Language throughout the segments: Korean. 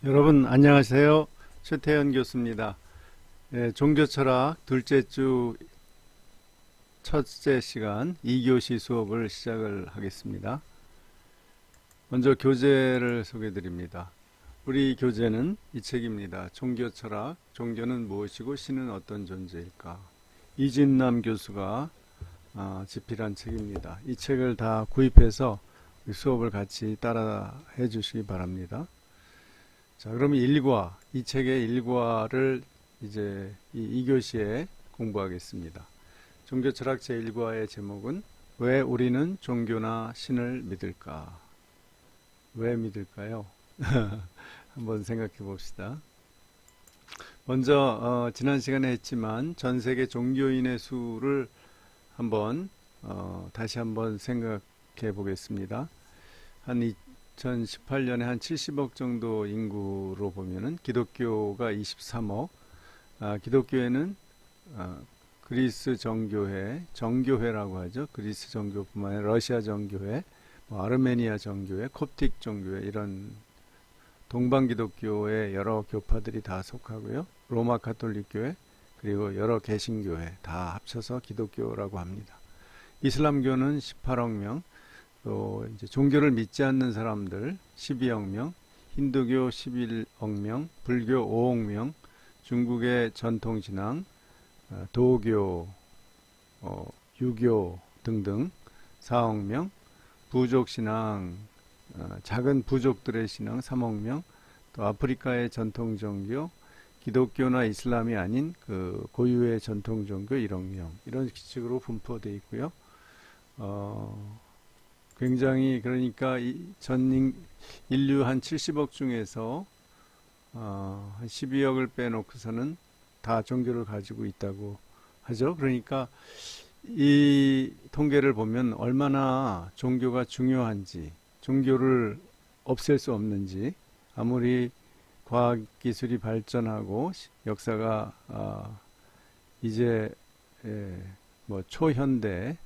여러분 안녕하세요. 최태현 교수입니다. 종교철학 둘째 주 첫째 시간 2교시 수업을 시작을 하겠습니다. 먼저 교재를 소개해 드립니다. 우리 교재는 이 책입니다. 종교철학, 종교는 무엇이고 신은 어떤 존재일까? 이진남 교수가 집필한 책입니다. 이 책을 다 구입해서 수업을 같이 따라 해 주시기 바랍니다. 자, 그럼 1과, 이 책의 1과를 이제 이 2교시에 공부하겠습니다. 종교철학 제1과의 제목은 왜 우리는 종교나 신을 믿을까? 왜 믿을까요? 한번 생각해 봅시다. 먼저 지난 시간에 했지만 전 세계 종교인의 수를 한번 다시 한번 생각해 보겠습니다. 한 2018년에 한 70억 정도 인구로 보면은 기독교가 23억, 기독교회는 그리스 정교회, 정교회라고 하죠. 그리스 정교뿐만 아니라 러시아 정교회, 아르메니아 정교회, 콥틱 정교회 이런 동방 기독교의 여러 교파들이 다 속하고요. 로마 가톨릭 교회 그리고 여러 개신교회 다 합쳐서 기독교라고 합니다. 이슬람교는 18억 명, 또 이제 종교를 믿지 않는 사람들 12억 명, 힌두교 11억 명, 불교 5억 명, 중국의 전통신앙, 도교, 유교 등등 4억 명, 부족신앙, 작은 부족들의 신앙 3억 명, 또 아프리카의 전통종교, 기독교나 이슬람이 아닌 그 고유의 전통종교 1억 명, 이런 식으로 분포되어 있고요. 굉장히 그러니까 전 인류 한 70억 중에서 한 12억을 빼놓고서는 다 종교를 가지고 있다고 하죠. 그러니까 이 통계를 보면 얼마나 종교가 중요한지, 종교를 없앨 수 없는지, 아무리 과학기술이 발전하고 역사가 이제 뭐 초현대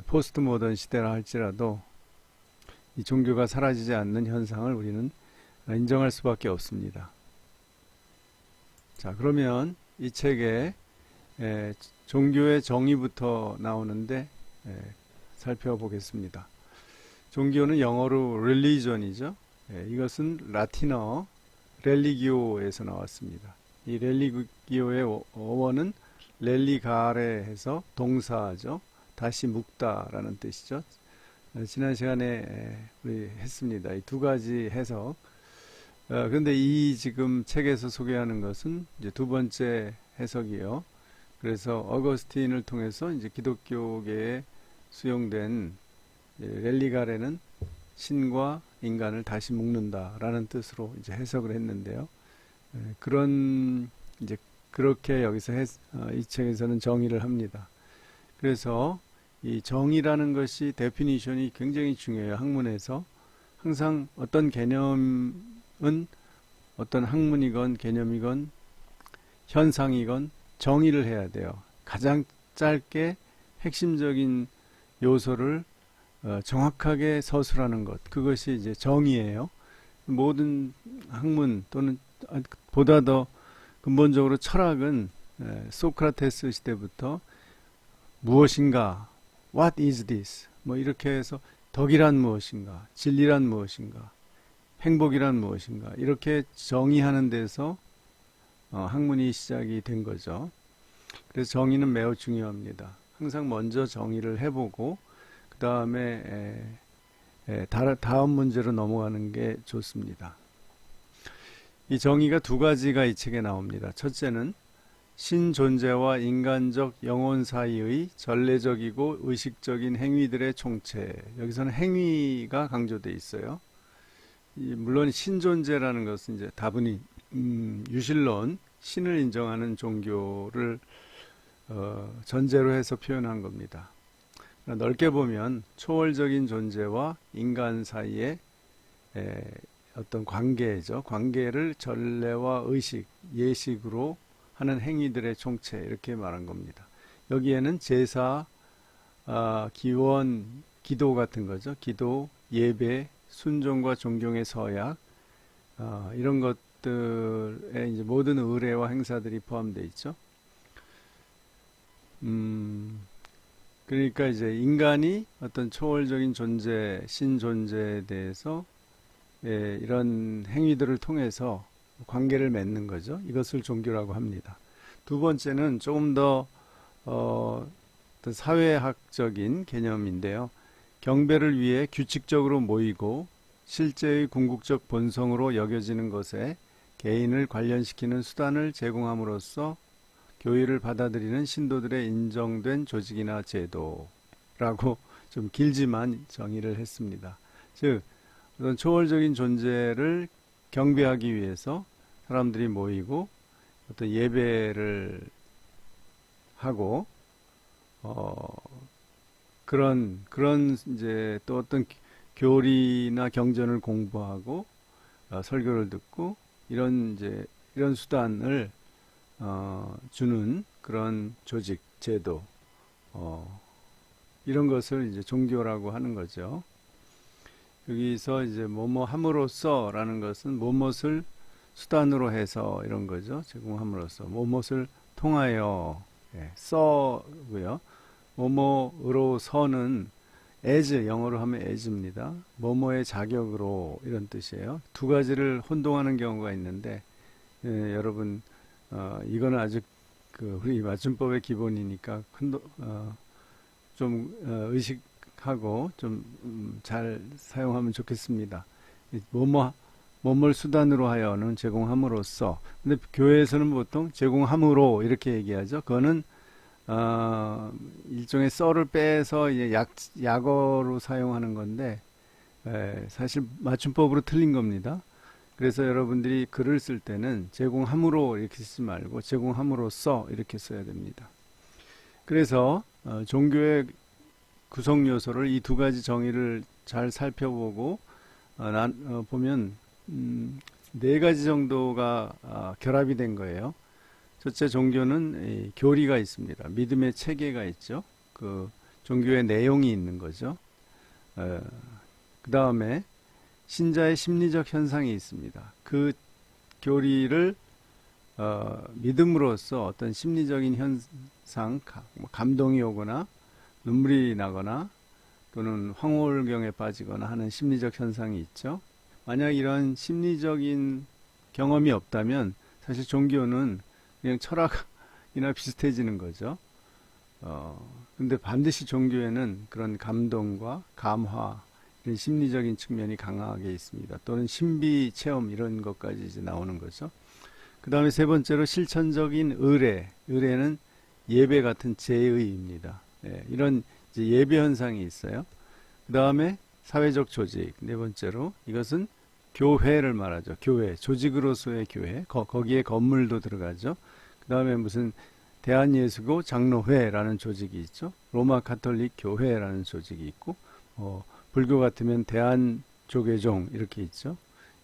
포스트 모던 시대라 할지라도 이 종교가 사라지지 않는 현상을 우리는 인정할 수밖에 없습니다. 자, 그러면 이 책에 종교의 정의부터 나오는데 살펴보겠습니다. 종교는 영어로 religion이죠. 이것은 라틴어 렐리기오에서 나왔습니다. 이 렐리기오의 어원은 렐리가레 해서 동사죠. 다시 묵다라는 뜻이죠. 지난 시간에 우리 했습니다. 이 두 가지 해석. 그런데 이 지금 책에서 소개하는 것은 이제 두 번째 해석이요. 그래서 어거스틴을 통해서 이제 기독교계에 수용된 렐리가레는 신과 인간을 다시 묶는다라는 뜻으로 이제 해석을 했는데요. 그런 이제 그렇게 여기서 이 책에서는 정의를 합니다. 그래서 이 정의라는 것이 데피니션이 굉장히 중요해요. 학문에서 항상 어떤 개념은 어떤 학문이건 개념이건 현상이건 정의를 해야 돼요. 가장 짧게 핵심적인 요소를 정확하게 서술하는 것, 그것이 이제 정의예요. 모든 학문 또는 보다 더 근본적으로 철학은 소크라테스 시대부터 무엇인가, what is this? 뭐 이렇게 해서 덕이란 무엇인가, 진리란 무엇인가, 행복이란 무엇인가 이렇게 정의하는 데서 학문이 시작이 된 거죠. 그래서 정의는 매우 중요합니다. 항상 먼저 정의를 해보고 그 다음에 다음 문제로 넘어가는 게 좋습니다. 이 정의가 두 가지가 이 책에 나옵니다. 첫째는 신존재와 인간적 영혼 사이의 전례적이고 의식적인 행위들의 총체. 여기서는 행위가 강조되어 있어요. 물론 신존재라는 것은 이제 다분히 유실론, 신을 인정하는 종교를 전제로 해서 표현한 겁니다. 넓게 보면 초월적인 존재와 인간 사이의 어떤 관계죠. 관계를 전례와 의식, 예식으로 하는 행위들의 총체 이렇게 말한 겁니다. 여기에는 제사, 기원, 기도 같은 거죠. 기도, 예배, 순종과 존경의 서약, 이런 것들에 이제 모든 의례와 행사들이 포함되어 있죠. 음, 그러니까 이제 인간이 어떤 초월적인 존재, 신존재에 대해서 이런 행위들을 통해서 관계를 맺는 거죠. 이것을 종교라고 합니다. 두 번째는 조금 더 어떤 사회학적인 개념인데요. 경배를 위해 규칙적으로 모이고 실제의 궁극적 본성으로 여겨지는 것에 개인을 관련시키는 수단을 제공함으로써 교의를 받아들이는 신도들의 인정된 조직이나 제도라고 좀 길지만 정의를 했습니다. 즉, 어떤 초월적인 존재를 경배하기 위해서 사람들이 모이고 어떤 예배를 하고 그런 이제 또 어떤 교리나 경전을 공부하고 설교를 듣고 이런 수단을 주는 그런 조직, 제도 이런 것을 이제 종교라고 하는 거죠. 여기서 이제 뭐뭐 함으로써라는 것은 뭐뭇을 수단으로 해서 이런 거죠. 제공함으로써 뭐뭇을 통하여 써고요. 뭐뭐으로서는 as 영어로 하면 as입니다. 뭐뭐의 자격으로 이런 뜻이에요. 두 가지를 혼동하는 경우가 있는데 여러분 이거는 아직 우리 맞춤법의 기본이니까 좀 의식하고 좀 잘 사용하면 좋겠습니다. 뭐뭘 수단으로 하여는 제공함으로써. 근데 교회에서는 보통 제공함으로 이렇게 얘기하죠. 그거는 일종의 썰을 빼서 이제 약어로 사용하는 건데 사실 맞춤법으로 틀린 겁니다. 그래서 여러분들이 글을 쓸 때는 제공함으로 이렇게 쓰지 말고 제공함으로써 이렇게 써야 됩니다. 그래서 종교의 구성 요소를 이 두 가지 정의를 잘 살펴보고 보면 네 가지 정도가 결합이 된 거예요. 첫째, 종교는 교리가 있습니다. 믿음의 체계가 있죠. 그 종교의 내용이 있는 거죠. 그 다음에 신자의 심리적 현상이 있습니다. 그 교리를 믿음으로써 어떤 심리적인 현상, 감동이 오거나 눈물이 나거나 또는 황홀경에 빠지거나 하는 심리적 현상이 있죠. 만약 이런 심리적인 경험이 없다면 사실 종교는 그냥 철학이나 비슷해지는 거죠. 근데 반드시 종교에는 그런 감동과 감화, 이런 심리적인 측면이 강하게 있습니다. 또는 신비 체험 이런 것까지 이제 나오는 거죠. 그 다음에 세 번째로 실천적인 의례. 의례는 예배 같은 제의입니다. 이런 이제 예배 현상이 있어요. 그 다음에 사회적 조직. 네 번째로 이것은 교회를 말하죠. 교회, 조직으로서의 교회. 거기에 건물도 들어가죠. 그 다음에 무슨 대한예수교 장로회라는 조직이 있죠. 로마 가톨릭 교회라는 조직이 있고, 불교 같으면 대한조계종 이렇게 있죠.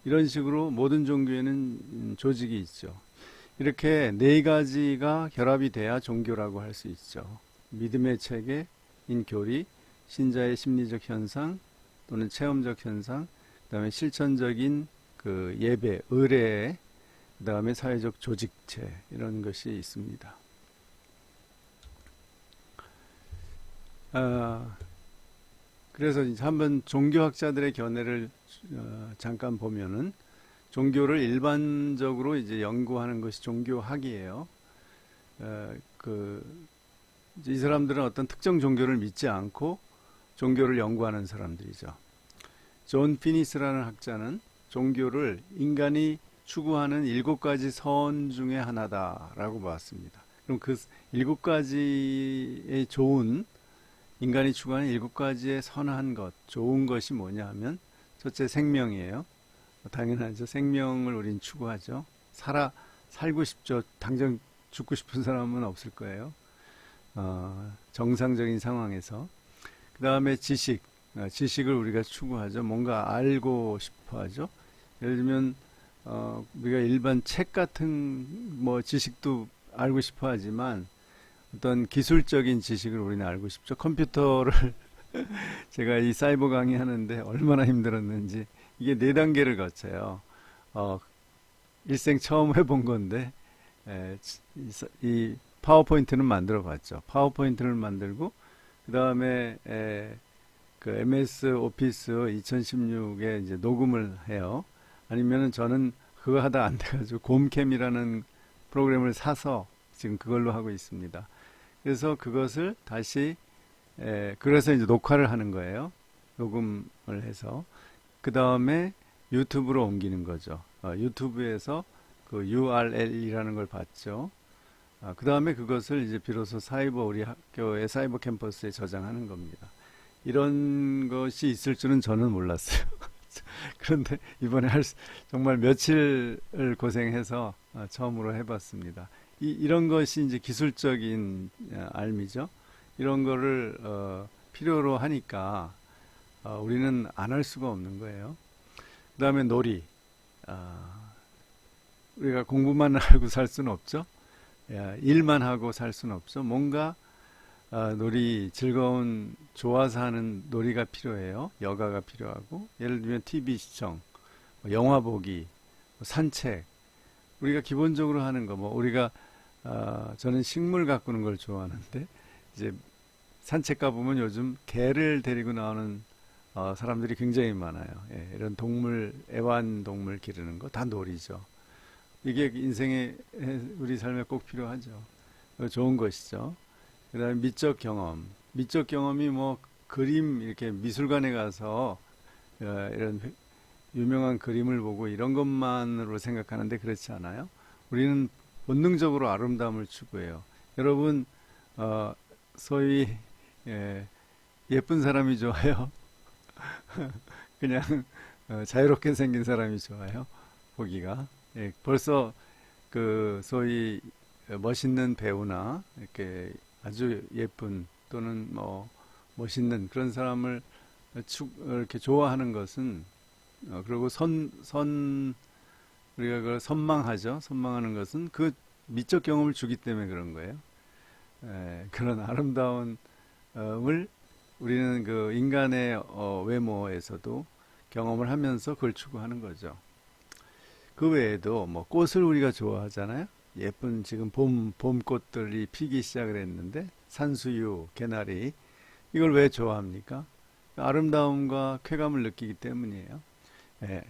이런 식으로 모든 종교에는 조직이 있죠. 이렇게 네 가지가 결합이 돼야 종교라고 할 수 있죠. 믿음의 체계인 교리, 신자의 심리적 현상 또는 체험적 현상, 그 다음에 실천적인 그 예배, 의례, 그 다음에 사회적 조직체 이런 것이 있습니다. 그래서 이제 한번 종교학자들의 견해를 잠깐 보면은 종교를 일반적으로 이제 연구하는 것이 종교학이에요. 이제 이 사람들은 어떤 특정 종교를 믿지 않고 종교를 연구하는 사람들이죠. 존 피니스라는 학자는 종교를 인간이 추구하는 7가지 선 중에 하나다라고 봤습니다. 그럼 그 7가지의 좋은 인간이 추구하는 7가지의 선한 것, 좋은 것이 뭐냐 하면 첫째 생명이에요. 당연하죠. 생명을 우린 추구하죠. 살고 싶죠. 당장 죽고 싶은 사람은 없을 거예요. 정상적인 상황에서. 그 다음에 지식을 우리가 추구하죠. 뭔가 알고 싶어 하죠. 예를 들면, 우리가 일반 책 같은 지식도 알고 싶어 하지만 어떤 기술적인 지식을 우리는 알고 싶죠. 컴퓨터를 제가 이 사이버 강의 하는데 얼마나 힘들었는지 이게 4단계를 거쳐요. 어, 일생 처음 해본 건데 이 파워포인트는 만들어 봤죠. 파워포인트를 만들고 그 다음에 그 MS 오피스 2016에 이제 녹음을 해요. 아니면은 저는 그거 하다 안 돼가지고 곰캠이라는 프로그램을 사서 지금 그걸로 하고 있습니다. 그래서 그것을 다시 그래서 이제 녹화를 하는 거예요. 녹음을 해서 그 다음에 유튜브로 옮기는 거죠. 유튜브에서 그 URL이라는 걸 봤죠. 그 다음에 그것을 이제 비로소 우리 학교의 사이버 캠퍼스에 저장하는 겁니다. 이런 것이 있을 줄은 저는 몰랐어요. 그런데 이번에 정말 며칠을 고생해서 처음으로 해봤습니다. 이런 것이 이제 기술적인 알미죠. 이런 거를 필요로 하니까 우리는 안 할 수가 없는 거예요. 그 다음에 놀이. 우리가 공부만 하고 살 수는 없죠. 일만 하고 살 수는 없죠. 뭔가 즐거운, 좋아서 하는 놀이가 필요해요. 여가가 필요하고, 예를 들면 TV 시청, 영화 보기, 산책. 우리가 기본적으로 하는 거, 저는 식물 가꾸는 걸 좋아하는데, 이제 산책 가보면 요즘 개를 데리고 나오는 사람들이 굉장히 많아요. 이런 애완동물 기르는 거 다 놀이죠. 이게 우리 삶에 꼭 필요하죠. 좋은 것이죠. 그 다음에 미적 경험. 미적 경험이 그림, 이렇게 미술관에 가서 이런 유명한 그림을 보고 이런 것만으로 생각하는데 그렇지 않아요. 우리는 본능적으로 아름다움을 추구해요. 여러분, 소위, 예쁜 사람이 좋아요. 그냥 자유롭게 생긴 사람이 좋아요. 보기가. 벌써 그 소위 멋있는 배우나 이렇게 아주 예쁜 또는 멋있는 그런 사람을 이렇게 좋아하는 것은 그리고 우리가 그걸 선망하죠. 선망하는 것은 그 미적 경험을 주기 때문에 그런 거예요. 그런 아름다움을 우리는 그 인간의 외모에서도 경험을 하면서 그걸 추구하는 거죠. 그 외에도 꽃을 우리가 좋아하잖아요. 예쁜 지금 봄꽃들이 피기 시작을 했는데 산수유, 개나리 이걸 왜 좋아합니까? 아름다움과 쾌감을 느끼기 때문이에요.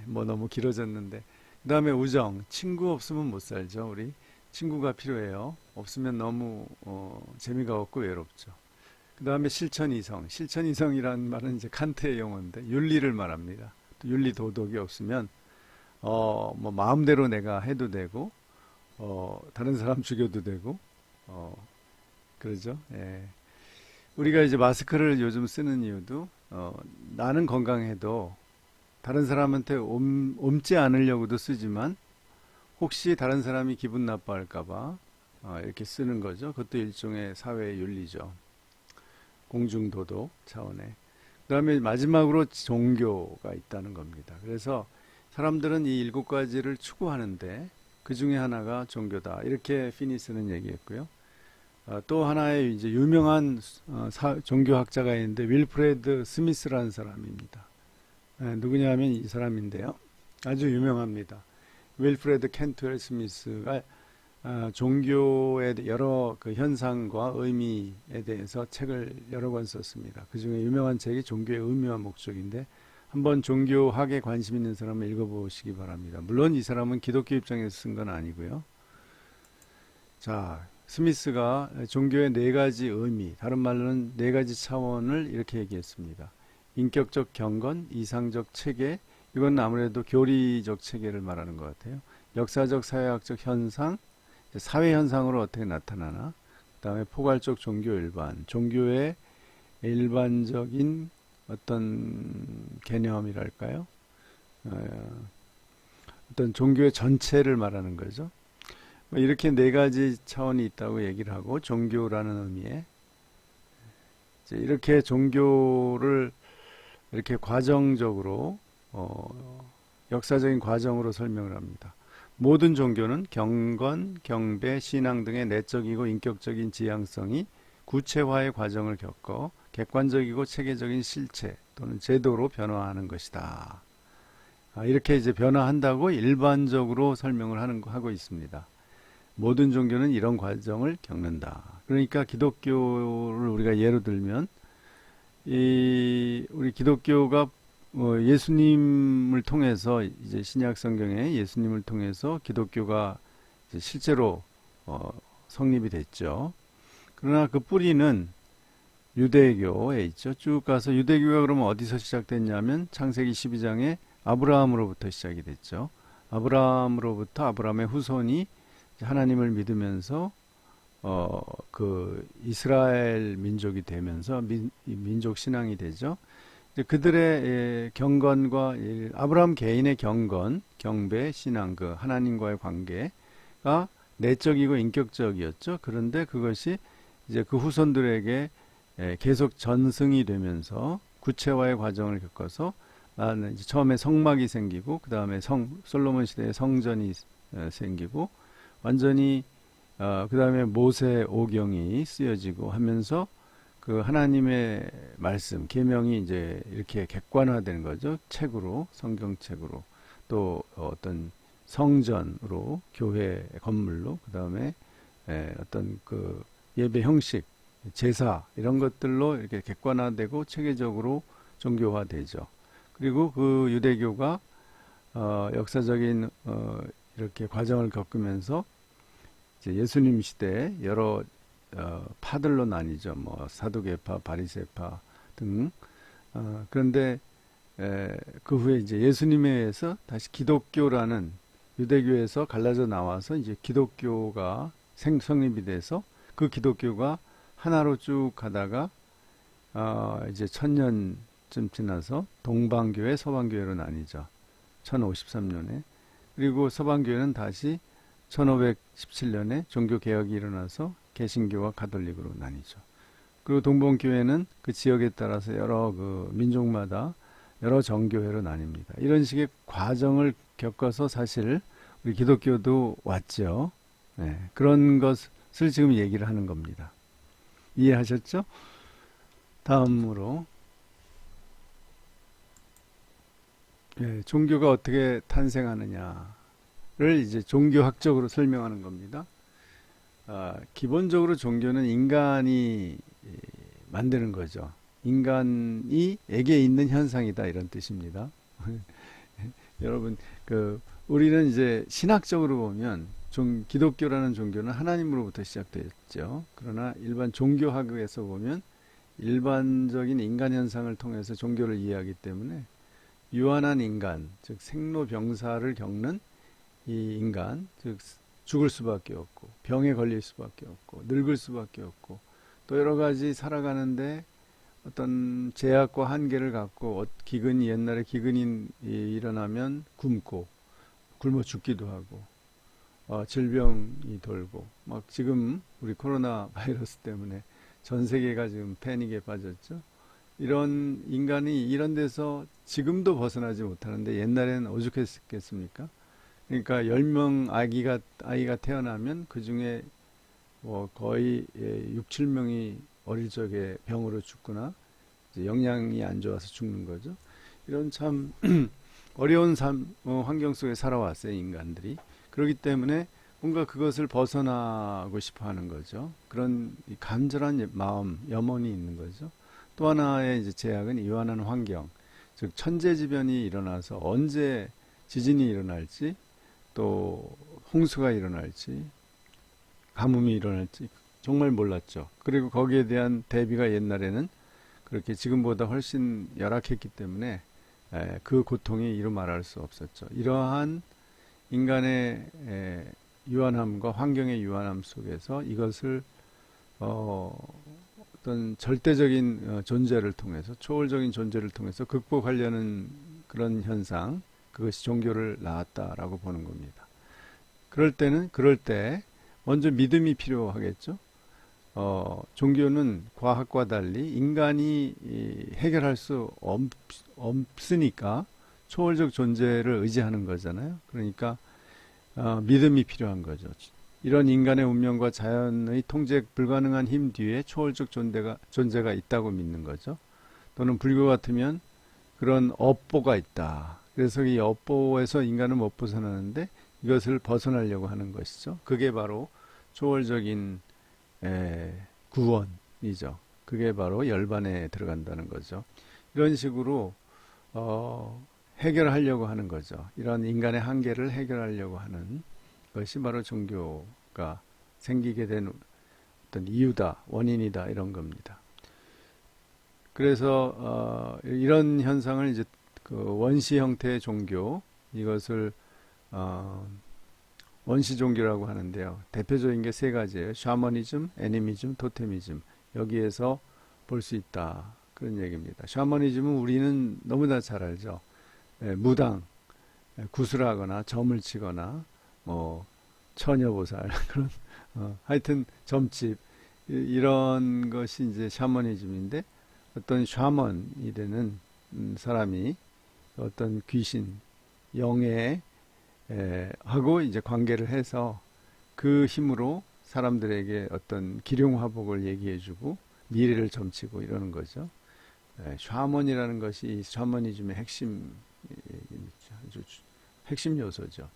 너무 길어졌는데 그 다음에 우정, 친구 없으면 못 살죠. 우리 친구가 필요해요. 없으면 너무 재미가 없고 외롭죠. 그 다음에 실천이성이라는 말은 이제 칸트의 용어인데 윤리를 말합니다. 또 윤리 도덕이 없으면 마음대로 내가 해도 되고 다른 사람 죽여도 되고 그러죠. 우리가 이제 마스크를 요즘 쓰는 이유도 나는 건강해도 다른 사람한테 옮지 않으려고도 쓰지만 혹시 다른 사람이 기분 나빠할까봐 이렇게 쓰는 거죠. 그것도 일종의 사회의 윤리죠. 공중도덕 차원의. 그 다음에 마지막으로 종교가 있다는 겁니다. 그래서 사람들은 이 7가지를 추구하는데 그 중에 하나가 종교다. 이렇게 피니스는 얘기했고요. 또 하나의 이제 유명한 종교학자가 있는데 윌프레드 스미스라는 사람입니다. 누구냐 하면 이 사람인데요. 아주 유명합니다. 윌프레드 캔트웰 스미스가 종교의 여러 그 현상과 의미에 대해서 책을 여러 권 썼습니다. 그 중에 유명한 책이 종교의 의미와 목적인데 한번 종교학에 관심 있는 사람은 읽어보시기 바랍니다. 물론 이 사람은 기독교 입장에서 쓴 건 아니고요. 자, 스미스가 종교의 4가지 의미, 다른 말로는 4가지 차원을 이렇게 얘기했습니다. 인격적 경건, 이상적 체계, 이건 아무래도 교리적 체계를 말하는 것 같아요. 역사적, 사회학적 현상, 사회 현상으로 어떻게 나타나나, 그 다음에 포괄적 종교 일반, 종교의 일반적인 어떤 개념이랄까요? 어떤 종교의 전체를 말하는 거죠. 이렇게 4가지 차원이 있다고 얘기를 하고 종교라는 의미에 이렇게 종교를 이렇게 과정적으로 역사적인 과정으로 설명을 합니다. 모든 종교는 경건, 경배, 신앙 등의 내적이고 인격적인 지향성이 구체화의 과정을 겪어 객관적이고 체계적인 실체 또는 제도로 변화하는 것이다. 이렇게 이제 변화한다고 일반적으로 설명을 하고 있습니다. 모든 종교는 이런 과정을 겪는다. 그러니까 기독교를 우리가 예로 들면 우리 기독교가 예수님을 통해서 이제 신약 성경에 예수님을 통해서 기독교가 이제 실제로 성립이 됐죠. 그러나 그 뿌리는 유대교에 있죠. 쭉 가서 유대교가 그러면 어디서 시작됐냐면 창세기 12장에 아브라함으로부터 시작이 됐죠. 아브라함으로부터 아브라함의 후손이 하나님을 믿으면서 그 이스라엘 민족이 되면서 민족 신앙이 되죠. 그들의 경건과 아브라함 개인의 경건, 경배, 신앙, 그 하나님과의 관계가 내적이고 인격적이었죠. 그런데 그것이 이제 그 후손들에게 계속 전승이 되면서 구체화의 과정을 겪어서 이제 처음에 성막이 생기고 그 다음에 솔로몬 시대에 성전이 생기고 완전히 그 다음에 모세 오경이 쓰여지고 하면서 그 하나님의 말씀, 계명이 이제 이렇게 객관화되는 거죠. 책으로, 성경책으로, 또 어떤 성전으로, 교회 건물로, 그 다음에 어떤 그 예배 형식, 제사 이런 것들로 이렇게 객관화되고 체계적으로 종교화되죠. 그리고 그 유대교가 역사적인 이렇게 과정을 겪으면서 이제 예수님 시대에 여러 파들로 나뉘죠. 뭐 사두개파, 바리새파 등. 그런데 그 후에 이제 예수님에 의해서 다시 기독교라는 유대교에서 갈라져 나와서 이제 기독교가 성립이 돼서 그 기독교가 하나로 쭉 가다가 이제 1000년쯤 지나서 동방교회, 서방교회로 나뉘죠. 1053년에. 그리고 서방교회는 다시 1517년에 종교개혁이 일어나서 개신교와 가톨릭으로 나뉘죠. 그리고 동방교회는 그 지역에 따라서 여러 그 민족마다 여러 정교회로 나뉩니다. 이런 식의 과정을 겪어서 사실 우리 기독교도 왔죠. 네, 그런 것을 지금 얘기를 하는 겁니다. 이해하셨죠? 다음으로 종교가 어떻게 탄생하느냐를 이제 종교학적으로 설명하는 겁니다. 기본적으로 종교는 인간이 만드는 거죠. 인간이에게 있는 현상이다 이런 뜻입니다. 여러분, 우리는 이제 신학적으로 보면 기독교라는 종교는 하나님으로부터 시작됐죠. 그러나 일반 종교학에서 보면 일반적인 인간 현상을 통해서 종교를 이해하기 때문에 유한한 인간, 즉 생로병사를 겪는 이 인간, 즉 죽을 수밖에 없고 병에 걸릴 수밖에 없고 늙을 수밖에 없고 또 여러 가지 살아가는데 어떤 제약과 한계를 갖고 옛날에 기근이 일어나면 굶고 굶어 죽기도 하고 질병이 돌고 막 지금 우리 코로나 바이러스 때문에 전 세계가 지금 패닉에 빠졌죠. 이런 인간이 이런 데서 지금도 벗어나지 못하는데 옛날에는 오죽했겠습니까? 그러니까 10명 아이가 태어나면 그 중에 거의 6, 7명이 어릴 적에 병으로 죽거나 이제 영양이 안 좋아서 죽는 거죠. 이런 참 어려운 환경 속에 살아왔어요, 인간들이. 그렇기 때문에 뭔가 그것을 벗어나고 싶어 하는 거죠. 그런 간절한 마음, 염원이 있는 거죠. 또 하나의 이제 제약은 이완한 환경, 즉 천재지변이 일어나서 언제 지진이 일어날지 또 홍수가 일어날지 가뭄이 일어날지 정말 몰랐죠. 그리고 거기에 대한 대비가 옛날에는 그렇게 지금보다 훨씬 열악했기 때문에 그 고통이 이루 말할 수 없었죠. 이러한 인간의 유한함과 환경의 유한함 속에서 이것을 어떤 절대적인 존재를 통해서 초월적인 존재를 통해서 극복하려는 그런 현상, 그것이 종교를 낳았다라고 보는 겁니다. 그럴 때 먼저 믿음이 필요하겠죠. 종교는 과학과 달리 인간이 해결할 수 없으니까 초월적 존재를 의지하는 거잖아요. 그러니까 믿음이 필요한 거죠. 이런 인간의 운명과 자연의 통제 불가능한 힘 뒤에 초월적 존재가 있다고 믿는 거죠. 또는 불교 같으면 그런 업보가 있다. 그래서 이 업보에서 인간은 못 벗어나는데 이것을 벗어나려고 하는 것이죠. 그게 바로 초월적인 구원이죠. 그게 바로 열반에 들어간다는 거죠. 이런 식으로 해결하려고 하는 거죠. 이런 인간의 한계를 해결하려고 하는 것이 바로 종교가 생기게 된 어떤 이유다, 원인이다 이런 겁니다. 그래서 이런 현상을 이제 그 원시 형태의 종교 이것을 원시 종교라고 하는데요. 대표적인 게 세 가지예요. 샤머니즘, 애니미즘, 토테미즘. 여기에서 볼 수 있다. 그런 얘기입니다. 샤머니즘은 우리는 너무나 잘 알죠. 무당, 구슬하거나 점을 치거나 뭐 처녀보살 그런 하여튼 점집 이런 것이 이제 샤머니즘인데 어떤 샤먼이 되는 사람이 어떤 귀신, 영에 하고 이제 관계를 해서 그 힘으로 사람들에게 어떤 기룡화복을 얘기해주고 미래를 점치고 이러는 거죠. 샤먼이라는 것이 이 샤머니즘의 핵심 요소죠.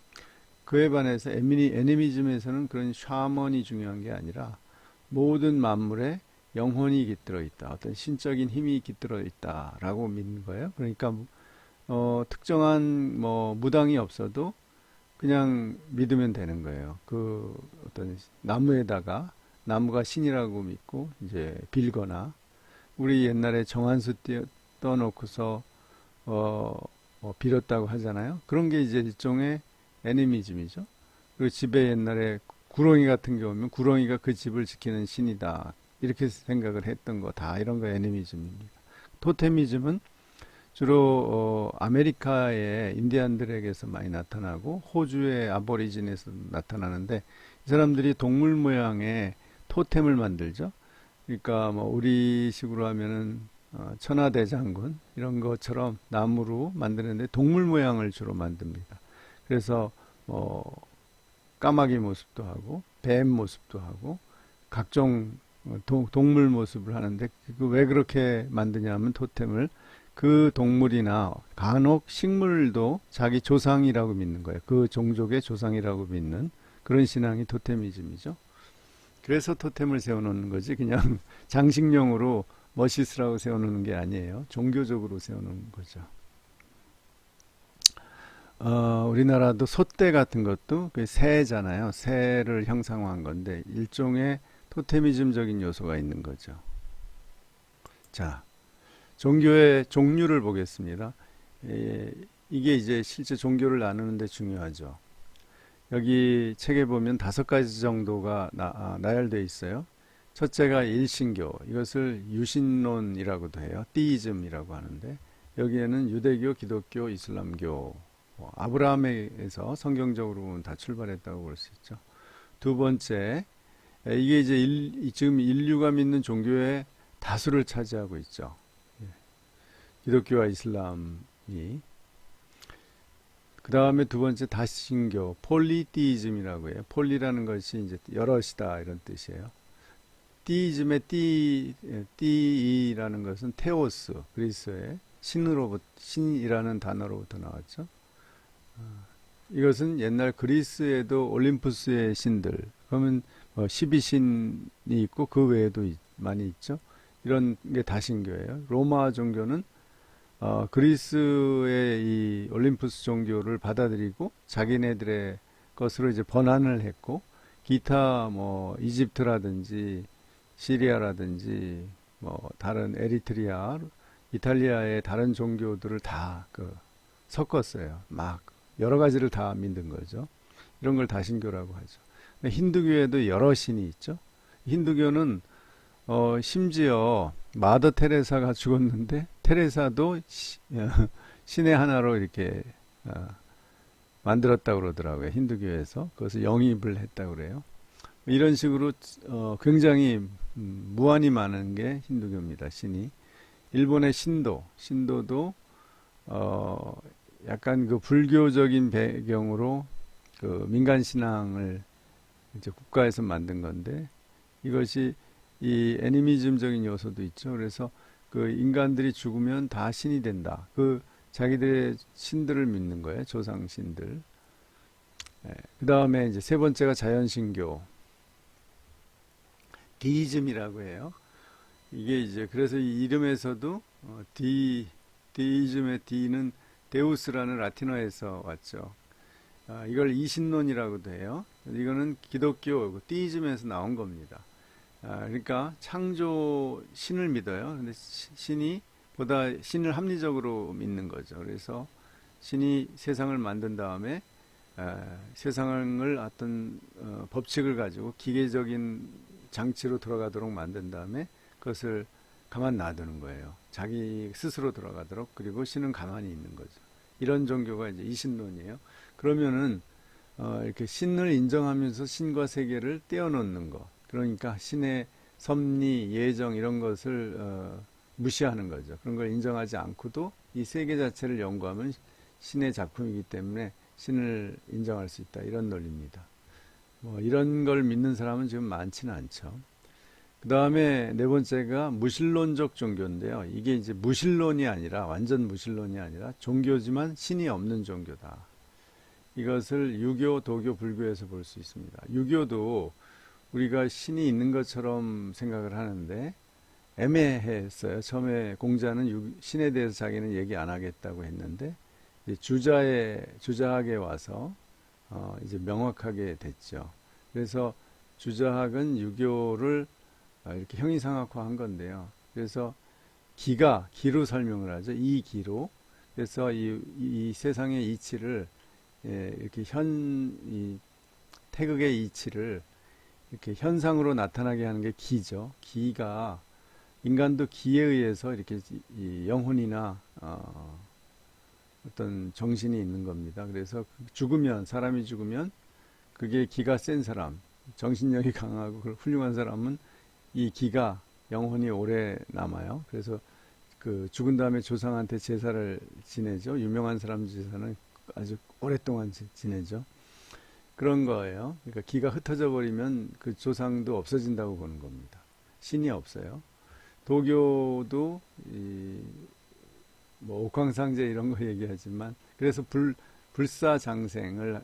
그에 반해서 애니미즘에서는 그런 샤먼이 중요한 게 아니라 모든 만물에 영혼이 깃들어 있다. 어떤 신적인 힘이 깃들어 있다라고 믿는 거예요. 그러니까 특정한 뭐 무당이 없어도 그냥 믿으면 되는 거예요. 그 어떤 나무에다가 나무가 신이라고 믿고 이제 빌거나 우리 옛날에 정한수 떠놓고서 빌었다고 하잖아요. 그런 게 이제 일종의 애니미즘이죠. 그리고 집에 옛날에 구렁이 같은 게 오면 구렁이가 그 집을 지키는 신이다. 이렇게 생각을 했던 거 다 이런 거 애니미즘입니다. 토테미즘은 주로 아메리카의 인디안들에게서 많이 나타나고 호주의 아보리진에서 나타나는데 이 사람들이 동물 모양의 토템을 만들죠. 그러니까 뭐 우리식으로 하면은 천하대장군 이런 것처럼 나무로 만드는데 동물 모양을 주로 만듭니다. 그래서 뭐 까마귀 모습도 하고 뱀 모습도 하고 각종 동물 모습을 하는데 왜 그렇게 만드냐면 토템을 그 동물이나 간혹 식물도 자기 조상이라고 믿는 거예요. 그 종족의 조상이라고 믿는 그런 신앙이 토테미즘이죠. 그래서 토템을 세워놓는 거지 그냥 장식용으로 멋있으라고 세워놓는 게 아니에요. 종교적으로 세워놓는 거죠. 우리나라도 소떼 같은 것도 그 새잖아요. 새를 형상화한 건데 일종의 토테미즘적인 요소가 있는 거죠. 자, 종교의 종류를 보겠습니다. 이게 이제 실제 종교를 나누는데 중요하죠. 여기 책에 보면 5가지 정도가 나열되어 있어요. 첫째가 일신교, 이것을 유신론이라고도 해요. 띠이즘이라고 하는데 여기에는 유대교, 기독교, 이슬람교, 아브라함에서 성경적으로 보면 다 출발했다고 볼 수 있죠. 두 번째, 이게 이제 지금 인류가 믿는 종교의 다수를 차지하고 있죠. 기독교와 이슬람이. 그 다음에 두 번째 다신교, 폴리띠이즘이라고 해요. 폴리라는 것이 이제 여럿이다 이런 뜻이에요. 띠이즘의 띠이라는 것은 테오스, 그리스의 신이라는 단어로부터 나왔죠. 이것은 옛날 그리스에도 올림푸스의 신들, 그러면 12신이 있고 그 외에도 많이 있죠. 이런 게 다신교예요. 로마 종교는 그리스의 이 올림푸스 종교를 받아들이고 자기네들의 것으로 이제 번안을 했고 기타 뭐 이집트라든지 시리아라든지 뭐 다른 에리트리아, 이탈리아의 다른 종교들을 다 섞었어요. 막 여러 가지를 다 믿는 거죠. 이런 걸 다신교라고 하죠. 힌두교에도 여러 신이 있죠. 힌두교는 심지어 마더 테레사가 죽었는데 테레사도 신의 하나로 이렇게 만들었다고 그러더라고요. 힌두교에서. 그것을 영입을 했다고 그래요. 이런 식으로 굉장히 무한히 많은 게 힌두교입니다. 신이. 일본의 신도도 약간 그 불교적인 배경으로 그 민간 신앙을 이제 국가에서 만든 건데 이것이 이 애니미즘적인 요소도 있죠. 그래서 그 인간들이 죽으면 다 신이 된다. 그 자기들의 신들을 믿는 거예요. 조상 신들. 그 다음에 이제 세 번째가 자연신교, 디이즘이라고 해요. 이게 이제 그래서 이 이름에서도 디이즘의 디는 데우스라는 라틴어에서 왔죠. 이걸 이신론이라고도 해요. 이거는 기독교 디이즘에서 나온 겁니다. 그러니까 창조 신을 믿어요. 근데 신이 보다 신을 합리적으로 믿는 거죠. 그래서 신이 세상을 만든 다음에 세상을 어떤 법칙을 가지고 기계적인 장치로 돌아가도록 만든 다음에 그것을 가만 놔두는 거예요. 자기 스스로 돌아가도록. 그리고 신은 가만히 있는 거죠. 이런 종교가 이제 이신론이에요. 그러면은 이렇게 신을 인정하면서 신과 세계를 떼어놓는 거. 그러니까 신의 섭리, 예정 이런 것을 무시하는 거죠. 그런 걸 인정하지 않고도 이 세계 자체를 연구하면 신의 작품이기 때문에 신을 인정할 수 있다. 이런 논리입니다. 뭐 이런 걸 믿는 사람은 지금 많지는 않죠. 그 다음에 네 번째가 무신론적 종교인데요. 이게 이제 무신론이 아니라, 완전 무신론이 아니라 종교지만 신이 없는 종교다. 이것을 유교, 도교, 불교에서 볼 수 있습니다. 유교도 우리가 신이 있는 것처럼 생각을 하는데 애매했어요. 처음에 공자는 신에 대해서 자기는 얘기 안 하겠다고 했는데 주자학에 와서 이제 명확하게 됐죠. 그래서 주자학은 유교를 이렇게 형이상학화한 건데요. 그래서 기로 설명을 하죠. 이 기로. 그래서 이 세상의 이치를 이렇게 이 태극의 이치를 이렇게 현상으로 나타나게 하는 게 기죠. 기가 인간도 기에 의해서 이렇게 영혼이나 어떤 정신이 있는 겁니다. 그래서 사람이 죽으면 그게 기가 센 사람, 정신력이 강하고 훌륭한 사람은 이 기가 영혼이 오래 남아요. 그래서 그 죽은 다음에 조상한테 제사를 지내죠. 유명한 사람 제사는 아주 오랫동안 지내죠. 그런 거예요. 그러니까 기가 흩어져 버리면 그 조상도 없어진다고 보는 겁니다. 신이 없어요. 도교도 뭐 옥황상제 이런 거 얘기하지만 그래서 불로장생을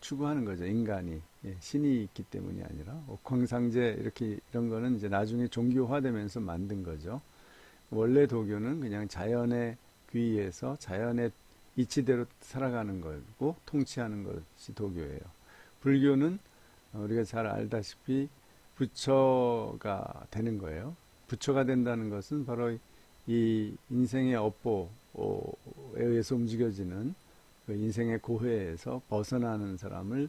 추구하는 거죠. 인간이. 신이 있기 때문이 아니라 옥황상제 이런 거는 이제 나중에 종교화되면서 만든 거죠. 원래 도교는 그냥 자연에 귀의해서 자연의 이치대로 살아가는 거고 통치하는 것이 도교예요. 불교는 우리가 잘 알다시피 부처가 되는 거예요. 부처가 된다는 것은 바로 이 인생의 업보에 의해서 움직여지는 그 인생의 고회에서 벗어나는 사람을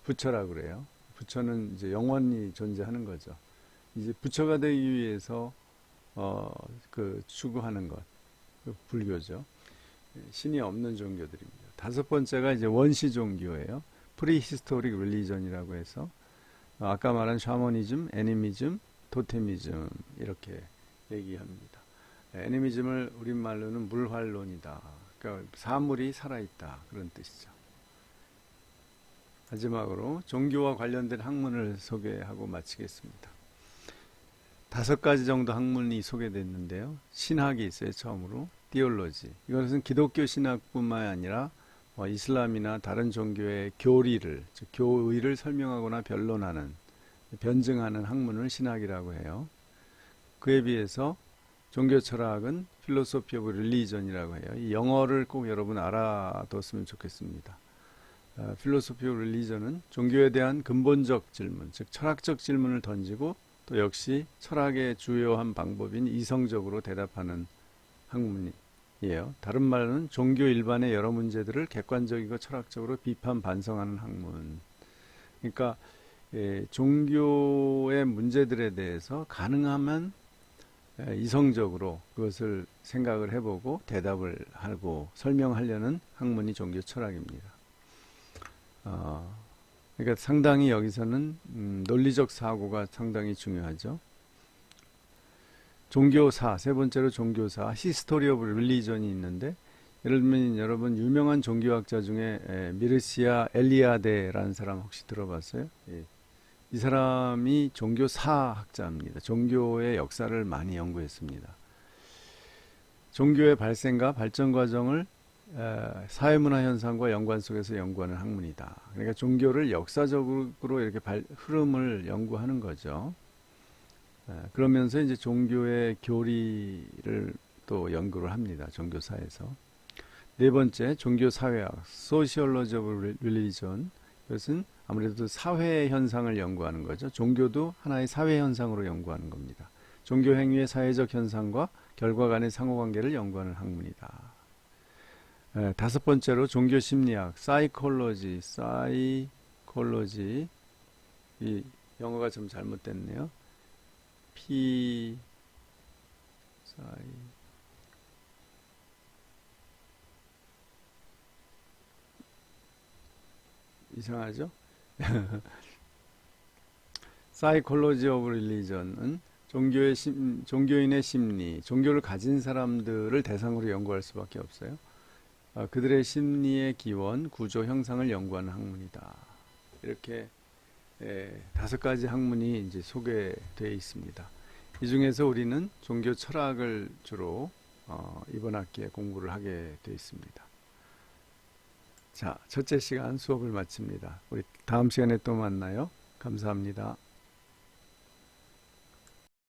부처라고 그래요. 부처는 이제 영원히 존재하는 거죠. 이제 부처가 되기 위해서 추구하는 것, 그 불교죠. 신이 없는 종교들입니다. 다섯 번째가 이제 원시 종교예요. 프리히스토릭 릴리전이라고 해서 아까 말한 샤머니즘, 애니미즘, 토테미즘 이렇게 얘기합니다. 애니미즘을 우리말로는 물활론이다. 그러니까 사물이 살아있다. 그런 뜻이죠. 마지막으로 종교와 관련된 학문을 소개하고 마치겠습니다. 5가지 정도 학문이 소개됐는데요. 신학이 있어요. 처음으로. 디올로지. 이것은 기독교 신학뿐만 아니라 이슬람이나 다른 종교의 교리를, 즉 교의를 설명하거나 변론하는, 변증하는 학문을 신학이라고 해요. 그에 비해서 종교 철학은 필로소피 오브 릴리전이라고 해요. 이 영어를 꼭 여러분 알아뒀으면 좋겠습니다. 필로소피 오브 릴리전은 종교에 대한 근본적 질문, 즉 철학적 질문을 던지고 또 역시 철학의 주요한 방법인 이성적으로 대답하는 학문이에요. 다른 말로는 종교 일반의 여러 문제들을 객관적이고 철학적으로 비판 반성하는 학문. 그러니까 종교의 문제들에 대해서 가능하면 이성적으로 그것을 생각을 해보고 대답을 하고 설명하려는 학문이 종교 철학입니다. 그러니까 상당히 여기서는 논리적 사고가 상당히 중요하죠. 종교사, 세 번째로 종교사, 히스토리 오브 릴리전이 있는데 예를 들면 여러분 유명한 종교학자 중에 미르시아 엘리아데라는 사람 혹시 들어봤어요? 이 사람이 종교사학자입니다. 종교의 역사를 많이 연구했습니다. 종교의 발생과 발전 과정을 사회문화 현상과 연관 속에서 연구하는 학문이다. 그러니까 종교를 역사적으로 이렇게 흐름을 연구하는 거죠. 그러면서 이제 종교의 교리를 또 연구를 합니다. 종교사에서. 네 번째, 종교 사회학, Sociology of Religion. 이것은 아무래도 사회 현상을 연구하는 거죠. 종교도 하나의 사회 현상으로 연구하는 겁니다. 종교 행위의 사회적 현상과 결과 간의 상호관계를 연구하는 학문이다. 다섯 번째로 종교 심리학, 사이콜로지, 이 영어가 좀 잘못됐네요. 이상하죠? 사이콜로지 오브 릴리전은 종교인의 심리, 종교를 가진 사람들을 대상으로 연구할 수밖에 없어요. 그들의 심리의 기원, 구조, 형상을 연구하는 학문이다. 이렇게 다섯 가지 학문이 이제 소개되어 있습니다. 이 중에서 우리는 종교 철학을 주로 이번 학기에 공부를 하게 되어 있습니다. 자, 첫째 시간 수업을 마칩니다. 우리 다음 시간에 또 만나요. 감사합니다.